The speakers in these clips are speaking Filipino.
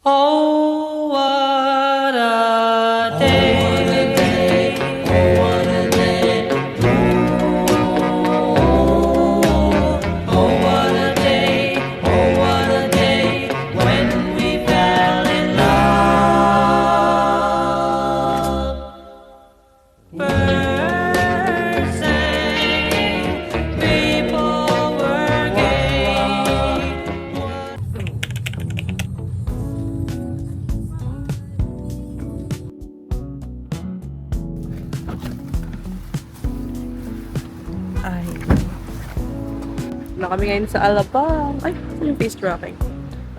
Oh, what a day. Oh, what a day. Oh, what a day. Oh, what a day when we fell in love. Birds sang, people were gay. Ay. Na kami ngayon sa Alabang. Ay, ano yung face tracking?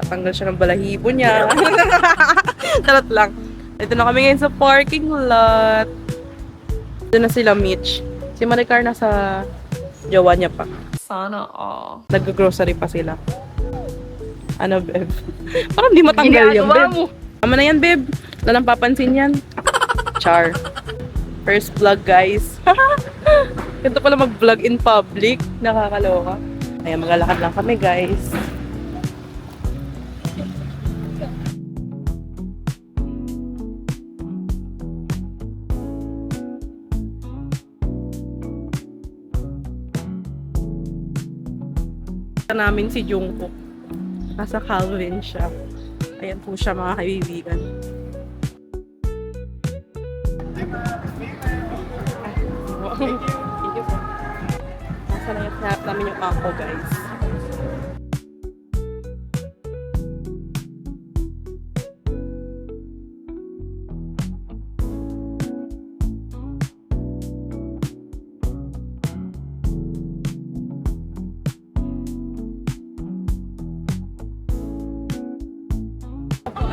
Tatanggal siya ng balahibo niya. Charot lang. Ito na kami ngayon sa parking lot. Doon na sila Mitch. Si Maricar nasa jowa niya pa. Sana all. Nag-grocery pa sila. Ano, Beb? Parang di matanggal yan, Ginagawa Beb. mo. Tama na yan, Beb. Wala nang papansin yan. Char. First vlog, guys. Ganito pala mag-vlog in public. Nakakaloka. Ayan, maglalakad lang kami, guys. Namin si Jungkook. Nasa Calvin siya. Ayan po siya, mga kaibigan. Thank you po. Nasa na yung snap namin yung ako, guys.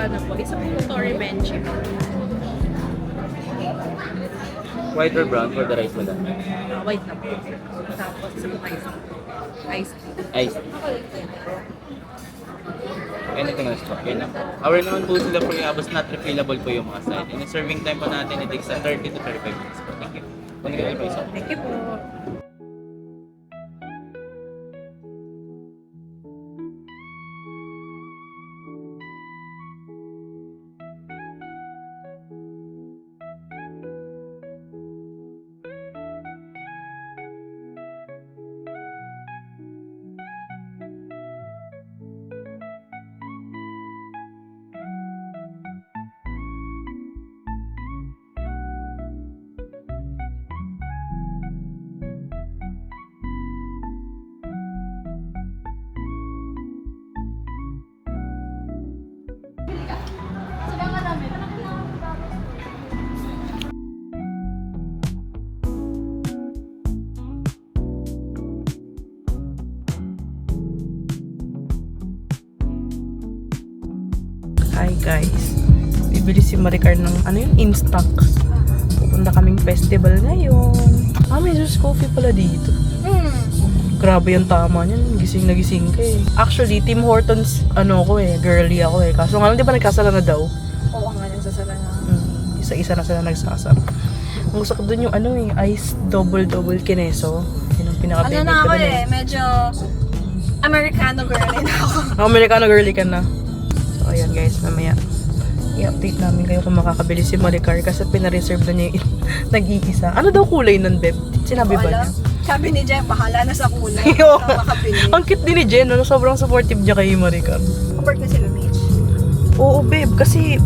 Ano po, isang Tory Benchie. White or brown for the rice, madam? White na po. Tapos isang ice. Ice. Ice. Anything else po? Okay na po. Our naman po sila po yung abos not refillable po yung mga side. And the serving time po natin, it takes 30 to 35 minutes po. Thank you. Thank you po isa. Thank you po. Hi guys. Bibili si Maricar ng ano yun, Instax. Pupunta kaming festival ngayon. May Zeus Coffee pala dito. Grabe yung tama niyan. Gising na gising ka eh. Actually, Tim Hortons, girly ako eh. Kaso nga lang, di ba nagkasala na daw? Oo nga, nagsasala na. Isa-isa na sila nagsasara. Ang gusto ko dun yung ice double kineso. Yun ang pinaka-favorite Ano na ko ako dun eh, medyo Americano girl na ako. Americano girly ka na. So, ayan guys, mamaya i-update namin kayo kung makakabili si Maricar kasi pinareserve na niya yung nag-iisa. Ano daw kulay nun, Beb? Sinabi ba niya? Sabi ni Jem, bahala na sa kulay. Yo. Ikaw makabili. Ang cute din ni Jen, no? Sobrang supportive niya kay Maricar. Compare na sila, Mitch. Oo, Beb, kasi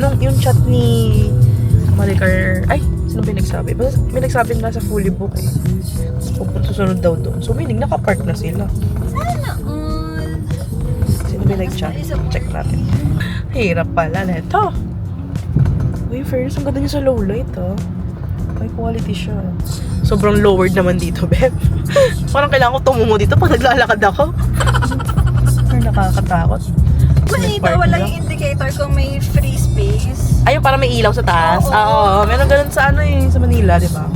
nung yung chat ni Maricar, sino ba yung nagsabi? Basta may nagsabi na sa fully book eh. Susunod daw doon. So, meaning nakapark na sila. Sana all. Sino ba yung nag-chat? Check natin. Hirap pala na ito. Uy, Ferris, ang ganda niya sa low light, oh. May quality siya. Sobrang lowered naman dito, Beb. Parang kailangan ko tumungo dito pag naglalakad ako. Parang nakakatakot. Dito, walang indicator kung may free space. Ayun, para may ilaw sa taas. Oo. Oo, meron ganun sa sa Manila, di ba?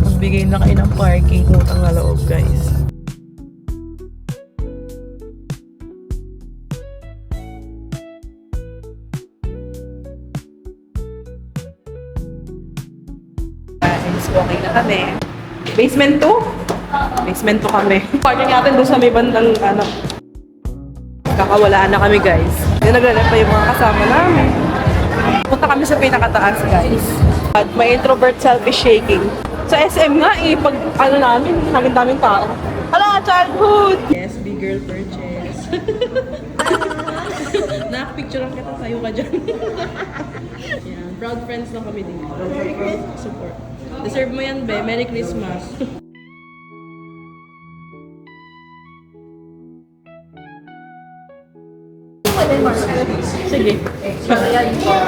Magbigay na kayo ng parking, utang na loob, guys. Guys, walking na kami. Basement 2? Basement 2 kami. Parking natin doon sa may bandang, kakawalaan na kami, guys. Yung naglalap pa yung mga kasama namin. Punta kami sa pinakataas, guys. At may introvert selfie shaking. Sa SM nga eh, pag ano namin, daming tao. Hala, childhood! Yes, big girl purchase. Nakapicturean kita, sayo ka dyan. Yan, proud friends lang kami din. Support. Deserve mo yan, be. Merry Christmas. Sige.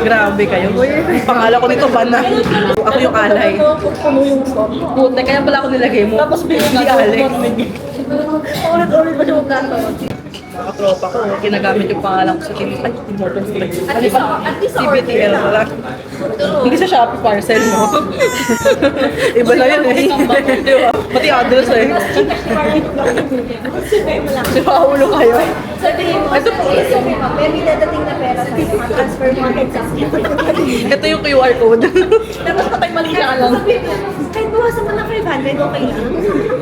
Grabe kayo. Pangalan ko nito, Bana. Ako yung alay. Puta, kaya pala ako nilagay mo. Tapos hindi Alex. Ulit-ulit ba siya magkakaroon? Nakatropa ko. Ginagamit yung pangalan ko sa Team Morton Strike. At least sa CBTL order. wala. Hindi sa Shopee parcel mo. Iba na yun eh. Di ba? Pati address eh. Si Paulo kayo. Sabihin mo, Ito po. sabihin mo, may dadating na pera sa'yo, transfer mo agad sa akin. Ito yung QR code. Tapos patay mali ka lang. Sabihin mo, kahit bawasan mo ng 500, okay lang.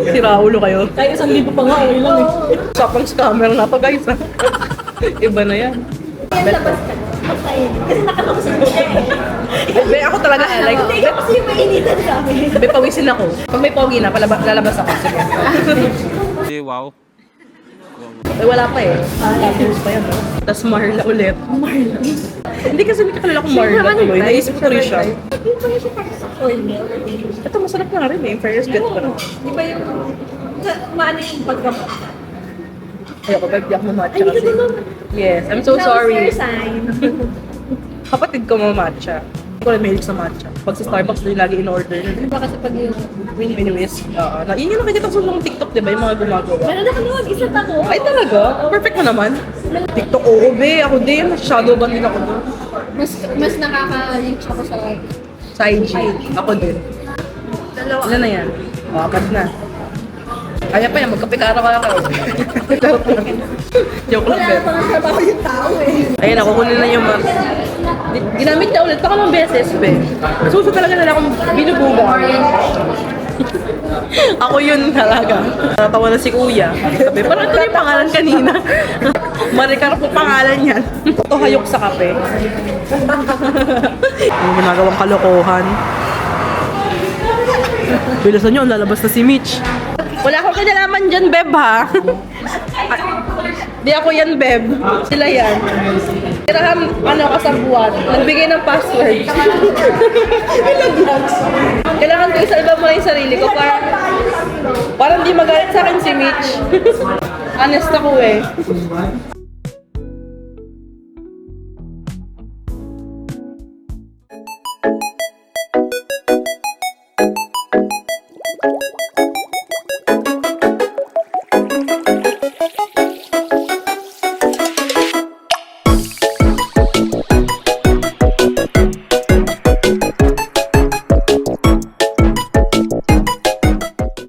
Si Raulo kayo. Kahit 1,000 pa nga, okay lang eh. Usapang scammer na to guys. Iba na yan. Yan, labas ka. Okay. Kasi nakalabasan mo siya eh. Be, ako talaga like. Hindi ka kasi yung mainitan sa amin. Be, pawisin ako. Pag may pogi na, lalabas ako. Sige. Hey, wow. Eh, wala pa eh. 10 years pa yan. Tapos Marla ulit. Marla? Hindi kasi hindi kalala ko Marla tuloy. Naisip ko rin siya. Hindi pa siya para sa corner. Ito masarap na rin eh. Fairness good pa rin. Di ba yung maano yung paggamot? Ayoko, babe, di ako mamatcha Ay, hindi kasi. ka naman. Yes, I'm so sorry. Your sign. Kapatid ko mamatcha. Hindi ko rin mahilig sa matcha. Pag sa Starbucks din lagi in-order. Di ba kasi pag yung Mini-whisk. Oo. Yun yung nakikita ko sa mga TikTok, di ba? Yung mga gumagawa. meron na kami mag-isa ako. Ay talaga? Perfect mo naman. TikTok, oo be. Ako din. Shadow ban din ako doon. Mas nakaka-reach ako sa Sa IG. Ako din. dalawa. Ilan na yan? O, apat na. Kaya pa yan, magkapikara ka ako. Joke lang. Joke lang, Wala be. pa ng trabaho yung tao eh. Ayun, ako kunin na yung mga... Ginamit niya ulit. Baka ng beses, be. Suso talaga nila akong binubuga. Ako yun talaga. Natawa na si Kuya. Sabi, parang ito yung pangalan kanina. Maricar po pangalan yan. Ito hayok sa kape. Ano ginagawang kalokohan? Bilisan nyo, lalabas na si Mitch. Wala akong kinalaman dyan, Beb, ha? Di ako yan, Beb. Sila yan. Kailangan, kasambuan. Nagbigay ng password. Kailangan ko isa-iba mo yung sarili ko para hindi magalit sa akin si Mitch. Honest ako eh.